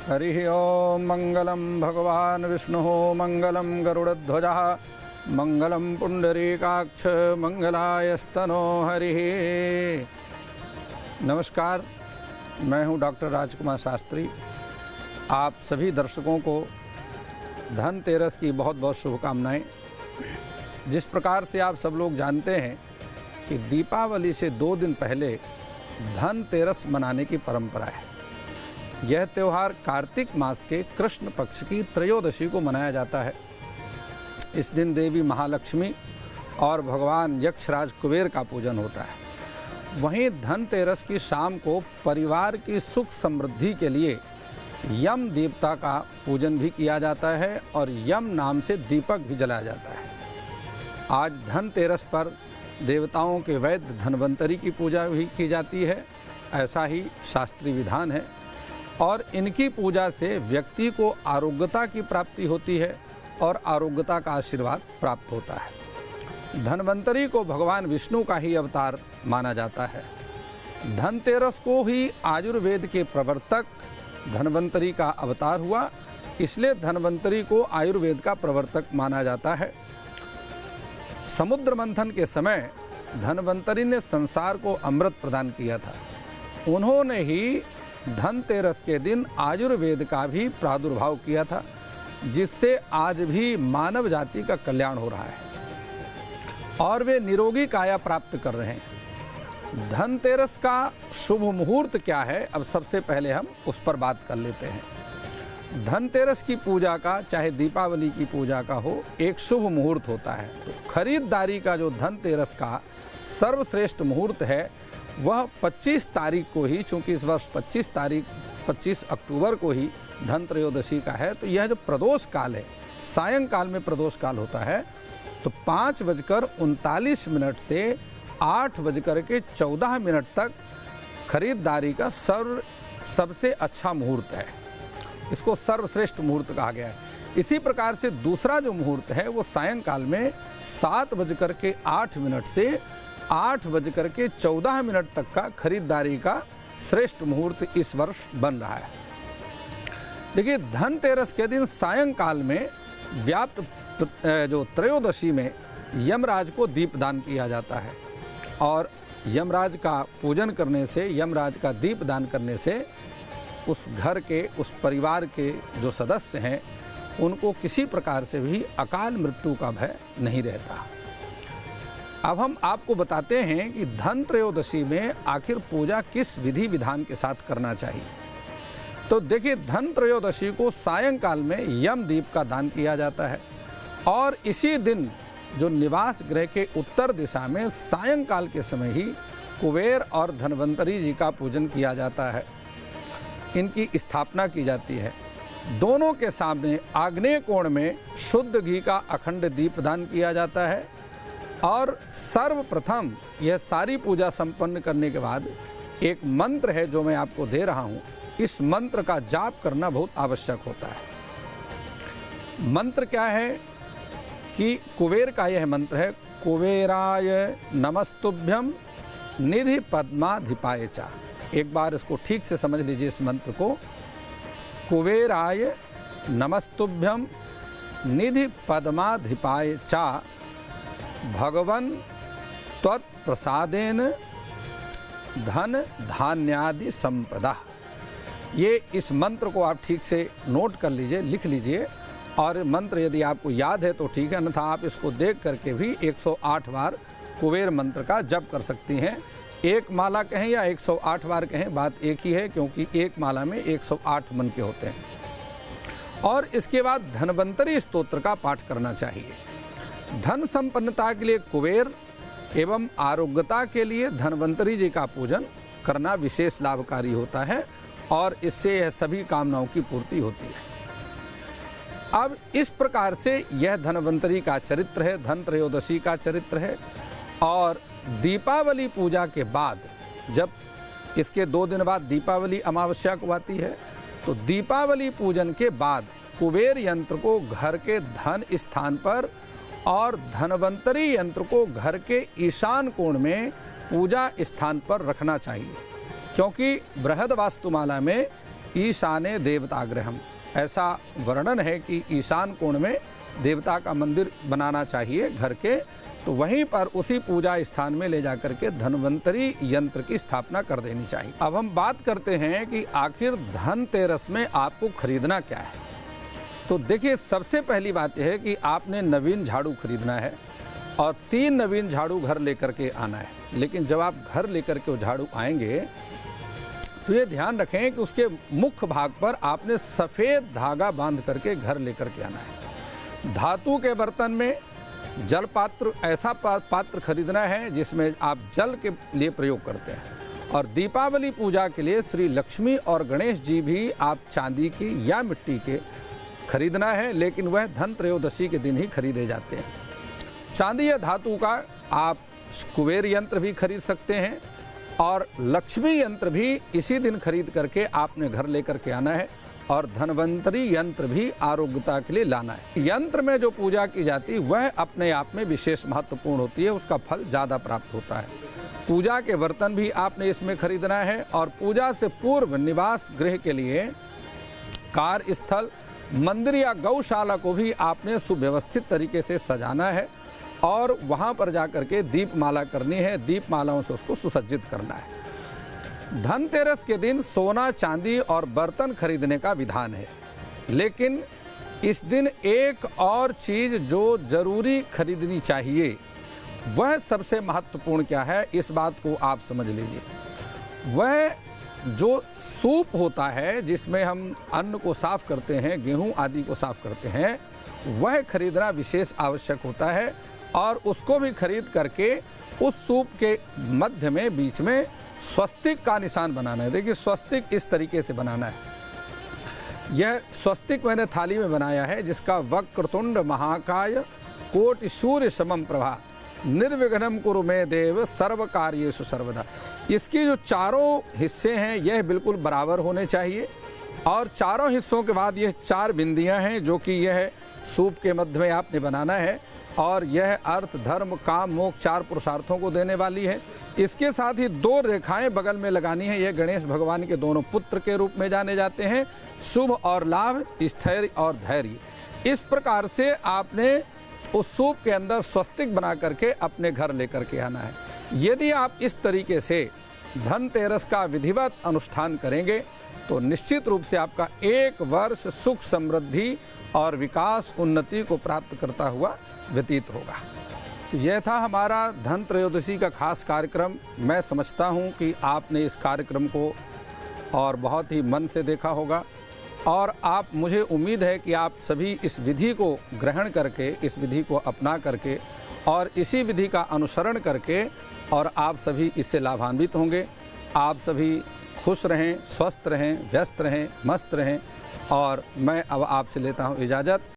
हरि ओम। मंगलम भगवान विष्णु मंगलम गरुड़ध्वजः मंगलम पुंडरीकाक्ष मंगलायस्तनो हरि। नमस्कार, मैं हूं डॉक्टर राजकुमार शास्त्री। आप सभी दर्शकों को धनतेरस की बहुत बहुत शुभकामनाएं। जिस प्रकार से आप सब लोग जानते हैं कि दीपावली से 2 दिन पहले धनतेरस मनाने की परंपरा है। यह त्यौहार कार्तिक मास के कृष्ण पक्ष की त्रयोदशी को मनाया जाता है। इस दिन देवी महालक्ष्मी और भगवान यक्षराज कुबेर का पूजन होता है। वहीं धनतेरस की शाम को परिवार की सुख समृद्धि के लिए यम देवता का पूजन भी किया जाता है और यम नाम से दीपक भी जलाया जाता है। आज धनतेरस पर देवताओं के वैद्य धन्वंतरी की पूजा भी की जाती है, ऐसा ही शास्त्रीय विधान है। और इनकी पूजा से व्यक्ति को आरोग्यता की प्राप्ति होती है और आरोग्यता का आशीर्वाद प्राप्त होता है। धन्वंतरी को भगवान विष्णु का ही अवतार माना जाता है। धनतेरस को ही आयुर्वेद के प्रवर्तक धन्वंतरी का अवतार हुआ, इसलिए धन्वंतरी को आयुर्वेद का प्रवर्तक माना जाता है। समुद्र मंथन के समय धन्वंतरी ने संसार को अमृत प्रदान किया था। उन्होंने ही धनतेरस के दिन आयुर्वेद का भी प्रादुर्भाव किया था, जिससे आज भी मानव जाति का कल्याण हो रहा है और वे निरोगी काया प्राप्त कर रहे हैं। धनतेरस का शुभ मुहूर्त क्या है, अब सबसे पहले हम उस पर बात कर लेते हैं। धनतेरस की पूजा का, चाहे दीपावली की पूजा का हो, एक शुभ मुहूर्त होता है। तो खरीदारी का जो धनतेरस का सर्वश्रेष्ठ मुहूर्त है वह 25 तारीख को ही, चूँकि इस वर्ष 25 अक्टूबर को ही धन त्रयोदशी का है, तो यह जो प्रदोष काल है, सायंकाल में प्रदोष काल होता है, तो 5:39 से 8:14 तक खरीदारी का सबसे अच्छा मुहूर्त है। इसको सर्वश्रेष्ठ मुहूर्त कहा गया है। इसी प्रकार से दूसरा जो मुहूर्त है वो सायंकाल में 7:08 से 8:14 तक का खरीदारी का श्रेष्ठ मुहूर्त इस वर्ष बन रहा है। देखिए, धनतेरस के दिन सायंकाल में व्याप्त जो त्रयोदशी में यमराज को दीपदान किया जाता है और यमराज का पूजन करने से, यमराज का दीपदान करने से उस घर के, उस परिवार के जो सदस्य हैं उनको किसी प्रकार से भी अकाल मृत्यु का भय नहीं रहता। अब हम आपको बताते हैं कि धन त्रयोदशी में आखिर पूजा किस विधि विधान के साथ करना चाहिए। तो देखिए, धन त्रयोदशी को सायंकाल में यम दीप का दान किया जाता है और इसी दिन जो निवास गृह के उत्तर दिशा में सायंकाल के समय ही कुबेर और धन्वंतरी जी का पूजन किया जाता है, इनकी स्थापना की जाती है। दोनों के सामने आग्नेय कोण में शुद्ध घी का अखंड दीपदान किया जाता है और सर्वप्रथम यह सारी पूजा संपन्न करने के बाद एक मंत्र है जो मैं आपको दे रहा हूँ, इस मंत्र का जाप करना बहुत आवश्यक होता है। मंत्र क्या है कि कुबेर का यह मंत्र है, कुबेराय नमस्तुभ्यम निधि पद्माधिपाय चा। एक बार इसको ठीक से समझ लीजिए इस मंत्र को। कुबेराय नमस्तुभ्यम निधि पद्माधिपाय चा भगवन त्वत्प्रसादेन धन धान्यादि संपदा। ये इस मंत्र को आप ठीक से नोट कर लीजिए, लिख लीजिए, और मंत्र यदि आपको याद है तो ठीक है, अन्यथा आप इसको देख करके भी 108 बार कुबेर मंत्र का जप कर सकती हैं। एक माला कहें या 108 बार कहें, बात एक ही है, क्योंकि एक माला में 108 मन के होते हैं। और इसके बाद धन्वंतरी स्तोत्र का पाठ करना चाहिए। धन संपन्नता के लिए कुबेर एवं आरोग्यता के लिए धन्वंतरी जी का पूजन करना विशेष लाभकारी होता है और इससे यह सभी कामनाओं की पूर्ति होती है। अब इस प्रकार से यह धन्वंतरी का चरित्र है, धन त्रयोदशी का चरित्र है। और दीपावली पूजा के बाद, जब इसके 2 दिन बाद दीपावली अमावस्या को आती है, तो दीपावली पूजन के बाद कुबेर यंत्र को घर के धन स्थान पर और धन्वंतरी यंत्र को घर के ईशान कोण में पूजा स्थान पर रखना चाहिए, क्योंकि बृहद वास्तुमाला में ईशाने देवतागृहम, ऐसा वर्णन है कि ईशान कोण में देवता का मंदिर बनाना चाहिए घर के। तो वहीं पर उसी पूजा स्थान में ले जाकर के धन्वंतरी यंत्र की स्थापना कर देनी चाहिए। अब हम बात करते हैं कि आखिर धनतेरस में आपको खरीदना क्या है। तो देखिए, सबसे पहली बात यह है कि आपने नवीन झाड़ू खरीदना है और 3 नवीन झाड़ू घर लेकर के आना है। लेकिन जब आप घर लेकर के वो झाड़ू आएंगे तो ये ध्यान रखें कि उसके मुख्य भाग पर आपने सफ़ेद धागा बांध करके घर लेकर के आना है। धातु के बर्तन में जल पात्र, ऐसा पात्र खरीदना है जिसमें आप जल के लिए प्रयोग करते हैं। और दीपावली पूजा के लिए श्री लक्ष्मी और गणेश जी भी आप चांदी की या मिट्टी के खरीदना है, लेकिन वह धन त्रयोदशी के दिन ही खरीदे जाते हैं। चांदी या धातु का आप कुबेर यंत्र भी खरीद सकते हैं और लक्ष्मी यंत्र भी इसी दिन खरीद करके आपने घर लेकर के आना है। और धनवंतरी यंत्र भी आरोग्यता के लिए लाना है। यंत्र में जो पूजा की जाती है वह अपने आप में विशेष महत्वपूर्ण होती है, उसका फल ज़्यादा प्राप्त होता है। पूजा के बर्तन भी आपने इसमें खरीदना है और पूजा से पूर्व निवास गृह के लिए कार्यस्थल, मंदिर या गौशाला को भी आपने सुव्यवस्थित तरीके से सजाना है और वहाँ पर जाकर के दीपमाला करनी है, दीपमालाओं से उसको सुसज्जित करना है। धनतेरस के दिन सोना, चांदी और बर्तन खरीदने का विधान है, लेकिन इस दिन एक और चीज़ जो जरूरी खरीदनी चाहिए वह सबसे महत्वपूर्ण क्या है, इस बात को आप समझ लीजिए। वह जो सूप होता है जिसमें हम अन्न को साफ करते हैं, गेहूं आदि को साफ करते हैं, वह खरीदना विशेष आवश्यक होता है और उसको भी खरीद करके उस सूप के मध्य में बीच में स्वस्तिक का निशान बनाना है। देखिए, स्वस्तिक इस तरीके से बनाना है। यह स्वस्तिक मैंने थाली में बनाया है जिसका वक्रतुंड महाकाय कोटि सूर्य समम प्रभा निर्विघ्नं कुरु मे देव सर्व कार्येषु सर्वदा। इसकी जो चारों हिस्से हैं यह बिल्कुल बराबर होने चाहिए और चारों हिस्सों के बाद यह 4 बिंदियां हैं जो कि यह सूप के मध्य में आपने बनाना है और यह अर्थ, धर्म, काम, मोक्ष 4 पुरुषार्थों को देने वाली है। इसके साथ ही 2 रेखाएं बगल में लगानी है। यह गणेश भगवान के दोनों पुत्र के रूप में जाने जाते हैं, शुभ और लाभ, स्थैर्य और धैर्य। इस प्रकार से आपने उस सूप के अंदर स्वस्तिक बना करके अपने घर लेकर के आना है। यदि आप इस तरीके से धनतेरस का विधिवत अनुष्ठान करेंगे तो निश्चित रूप से आपका 1 वर्ष सुख, समृद्धि और विकास, उन्नति को प्राप्त करता हुआ व्यतीत होगा। यह था हमारा धन त्रयोदशी का खास कार्यक्रम। मैं समझता हूं कि आपने इस कार्यक्रम को और बहुत ही मन से देखा होगा और आप, मुझे उम्मीद है कि आप सभी इस विधि को ग्रहण करके, इस विधि को अपना करके और इसी विधि का अनुसरण करके और आप सभी इससे लाभान्वित होंगे। आप सभी खुश रहें, स्वस्थ रहें, व्यस्त रहें, मस्त रहें और मैं अब आपसे लेता हूं इजाज़त।